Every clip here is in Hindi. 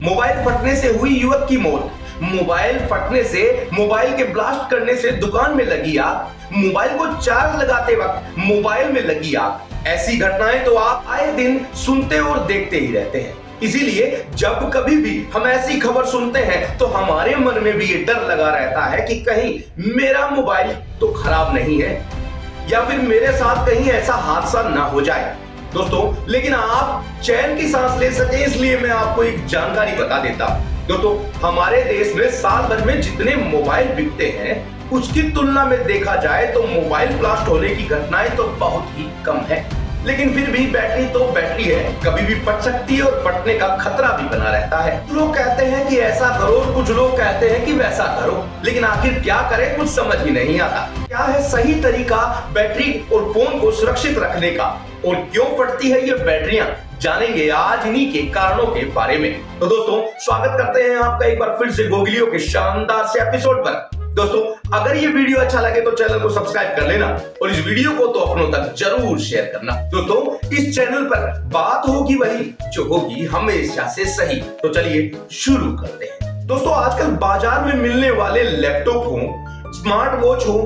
मोबाइल फटने से हुई युवक की मौत, मोबाइल फटने से, मोबाइल के ब्लास्ट करने से दुकान में लगी आग, मोबाइल को चार्ज लगाते वक्त मोबाइल में लगी आग। ऐसी घटनाएं तो आप आए दिन सुनते और देखते ही रहते हैं। इसीलिए जब कभी भी हम ऐसी खबर सुनते हैं तो हमारे मन में भी ये डर लगा रहता है कि कहीं मेरा मोबाइल तो खराब नहीं है या फिर मेरे साथ कहीं ऐसा हादसा ना हो जाए। दोस्तों, लेकिन आप चैन की सांस ले सके इसलिए मैं आपको एक जानकारी बता देता हूं। दोस्तों, हमारे देश में साल भर में जितने मोबाइल बिकते हैं उसकी तुलना में देखा जाए तो मोबाइल ब्लास्ट होने की घटनाएं तो बहुत ही कम है। लेकिन फिर भी बैटरी तो बैटरी है, कभी भी फट सकती है और फटने का खतरा भी बना रहता है। लोग कहते हैं कि ऐसा करो, कुछ लोग कहते हैं कि वैसा करो, लेकिन आखिर क्या करें कुछ समझ ही नहीं आता। क्या है सही तरीका बैटरी और फोन को सुरक्षित रखने का और क्यों फटती है ये बैटरियां, जानेंगे आज इन्हीं के कारणों के बारे में। तो दोस्तों, स्वागत करते हैं आपका एक बार फिर से गोगलियों के शानदार से एपिसोड पर। दोस्तों, अगर ये वीडियो अच्छा लगे तो चैनल को सब्सक्राइब कर लेना और इस वीडियो को तो अपनों तक जरूर शेयर करना। दोस्तों, इस चैनल पर बात होगी वही जो होगी हमेशा से सही। तो चलिए शुरू करते हैं। दोस्तों, आजकल बाजार में मिलने वाले लैपटॉप हो, स्मार्ट वॉच हो,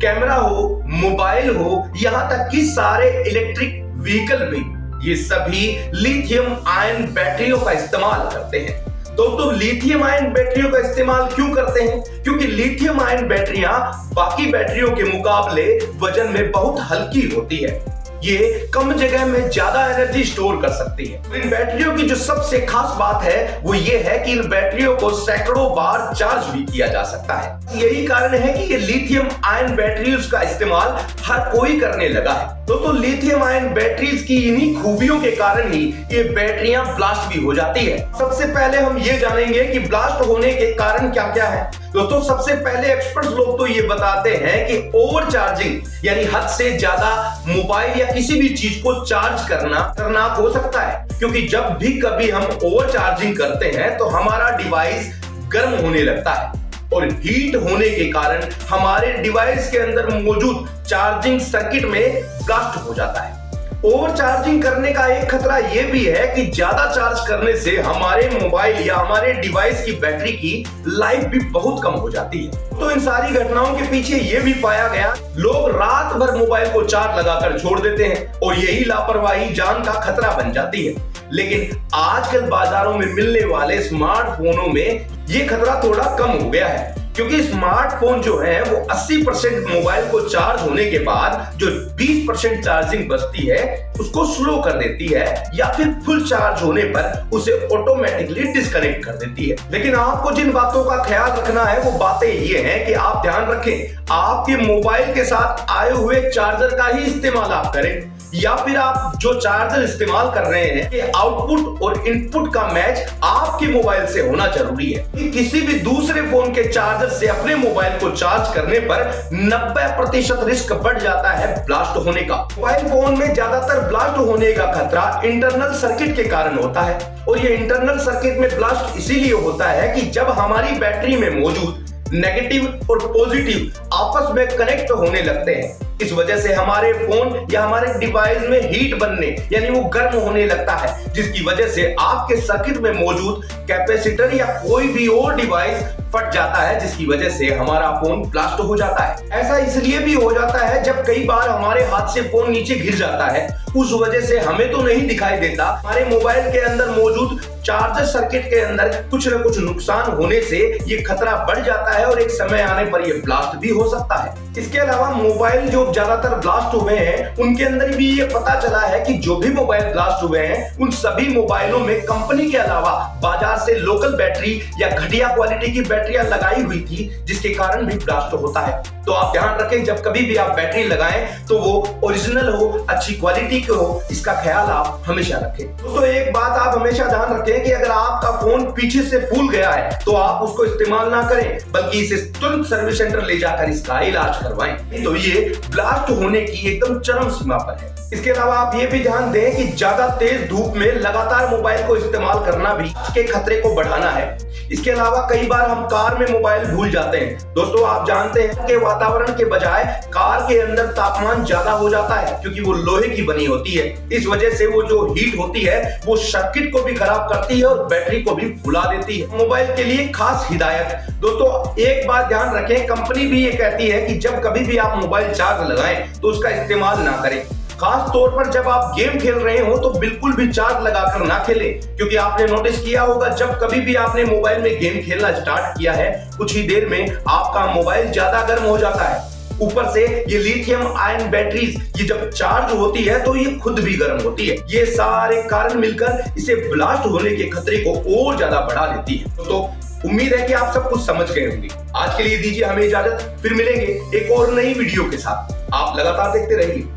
कैमरा हो, मोबाइल हो, यहाँ तक कि सारे इलेक्ट्रिक व्हीकल भी, ये सभी लिथियम आयन बैटरियों का इस्तेमाल करते हैं। दोस्तों, लिथियम आयन बैटरियों का इस्तेमाल क्यों करते हैं? क्योंकि लिथियम आयन बैटरियां बाकी बैटरियों के मुकाबले वजन में बहुत हल्की होती है। ये कम जगह में ज्यादा एनर्जी स्टोर कर सकती है। इन बैटरियों की जो सबसे खास बात है वो ये है कि इन बैटरियों को सैकड़ों बार चार्ज भी किया जा सकता है। यही कारण है कि ये लिथियम आयन बैटरीज का इस्तेमाल हर कोई करने लगा है। दोस्तों, लिथियम आयन बैटरीज की इन्हीं खूबियों के कारण ही ये बैटरियां ब्लास्ट भी हो जाती है। सबसे पहले हम ये जानेंगे कि ब्लास्ट होने के कारण क्या क्या है। दोस्तों, सबसे पहले एक्सपर्ट्स लोग तो ये बताते हैं कि ओवर चार्जिंग यानी हद से ज्यादा मोबाइल या किसी भी चीज को चार्ज करना खतरनाक हो सकता है, क्योंकि जब भी कभी हम ओवर चार्जिंग करते हैं तो हमारा डिवाइस गर्म होने लगता है और हीट होने के कारण हमारे डिवाइस के अंदर मौजूद चार्जिंग सर्किट में ब्लास्ट हो जाता है। ओवर चार्जिंग करने का एक खतरा यह भी है कि ज्यादा चार्ज करने से हमारे मोबाइल या हमारे डिवाइस की बैटरी की लाइफ भी बहुत कम हो जाती है। तो इन सारी घटनाओं के पीछे यह भी पाया गया, लोग रात भर मोबाइल को चार्ज लगाकर छोड़ देते हैं और यही लापरवाही जान का खतरा बन जाती है। लेकिन आजकल बाजारों में मिलने वाले स्मार्टफोनों में ये खतरा थोड़ा कम हो गया है, क्योंकि स्मार्टफोन जो है वो 80% मोबाइल को चार्ज होने के बाद जो 20% चार्जिंग बचती है उसको स्लो कर देती है या फिर फुल चार्ज होने पर उसे ऑटोमेटिकली डिस्कनेक्ट कर देती है। लेकिन आपको जिन बातों का ख्याल रखना है वो बातें ये हैं कि आप ध्यान रखें, आपके मोबाइल के साथ आए हुए चार्जर का ही इस्तेमाल आप करें या फिर आप जो चार्जर इस्तेमाल कर रहे हैं कि आउटपुट और इनपुट का मैच आपके मोबाइल से होना जरूरी है। कि किसी भी दूसरे फोन के चार्जर से अपने मोबाइल को चार्ज करने पर 90% रिस्क बढ़ जाता है ब्लास्ट होने का। मोबाइल फोन में ज्यादातर ब्लास्ट होने का खतरा इंटरनल सर्किट के कारण होता है और ये इंटरनल सर्किट में ब्लास्ट इसीलिए होता है कि जब हमारी बैटरी में मौजूद नेगेटिव और पॉजिटिव आपस में कनेक्ट होने लगते हैं, इस वजह से हमारे फोन या हमारे डिवाइस में हीट बनने यानी वो गर्म होने लगता है, जिसकी वजह से आपके सर्किट में मौजूद कैपेसिटर या कोई भी और डिवाइस फट जाता है, जिसकी वजह से हमारा फोन ब्लास्ट हो जाता है। ऐसा इसलिए भी हो जाता है जब कई बार हमारे हाथ से फोन नीचे गिर जाता है, उस वजह से हमें तो नहीं दिखाई देता, हमारे मोबाइल के अंदर मौजूद चार्जर सर्किट के अंदर कुछ न कुछ नुकसान होने से ये खतरा बढ़ जाता है और एक समय आने पर ये ब्लास्ट भी हो सकता है। इसके अलावा मोबाइल जो ज्यादातर ब्लास्ट हुए हैं उनके अंदर भी ये पता चला है कि जो भी मोबाइल ब्लास्ट हुए हैं उन सभी मोबाइलों में कंपनी के अलावा बाजार से लोकल बैटरी या घटिया क्वालिटी की बैटरियां लगाई हुई थी, जिसके कारण भी ब्लास्ट होता है। तो आप ध्यान रखें, जब कभी भी आप बैटरी लगाएं तो वो ओरिजिनल हो, अच्छी क्वालिटी की हो, इसका ख्याल आप हमेशा रखें। दोस्तों, एक बात आप हमेशा ध्यान रखें कि अगर आपका फोन पीछे से फूल गया है तो आप उसको इस्तेमाल ना करें, बल्कि इसे तुरंत सर्विस सेंटर ले जाकर इसका इलाज करवाएं। तो ये ब्लास्ट होने की एकदम चरम सीमा पर है। इसके अलावा आप ये भी ध्यान दें कि ज्यादा तेज धूप में लगातार मोबाइल को इस्तेमाल करना भी इसके खतरे को बढ़ाना है। इसके अलावा कई बार हम कार में मोबाइल भूल जाते हैं। दोस्तों आप जानते हैं कि वातावरण के बजाय कार के अंदर तापमान ज्यादा हो जाता है क्योंकि वो लोहे की बनी होती है। इस वजह से वो जो हीट होती है वो सर्किट को भी खराब करती है और बैटरी को भी फुला देती है। मोबाइल के लिए खास हिदायत। दोस्तों एक बात ध्यान रखें, कंपनी भी ये कहती है कि जब कभी भी आप मोबाइल चार्ज लगाएं तो उसका इस्तेमाल ना करें। खास तौर पर जब आप गेम खेल रहे हो तो बिल्कुल भी चार्ज लगाकर ना खेलें, क्योंकि आपने नोटिस किया होगा जब कभी भी आपने मोबाइल में गेम खेलना स्टार्ट किया है कुछ ही देर में आपका मोबाइल ज्यादा गर्म हो जाता है। ऊपर से ये लिथियम आयन बैटरीज ये जब चार्ज होती है तो ये खुद भी गर्म होती है। ये सारे कारण मिलकर इसे ब्लास्ट होने के खतरे को और ज्यादा बढ़ा देती है। तो उम्मीद है कि आप सब कुछ समझ गए होंगे। आज के लिए दीजिए हमें इजाजत, फिर मिलेंगे एक और नई वीडियो के साथ। आप लगातार देखते रहिए।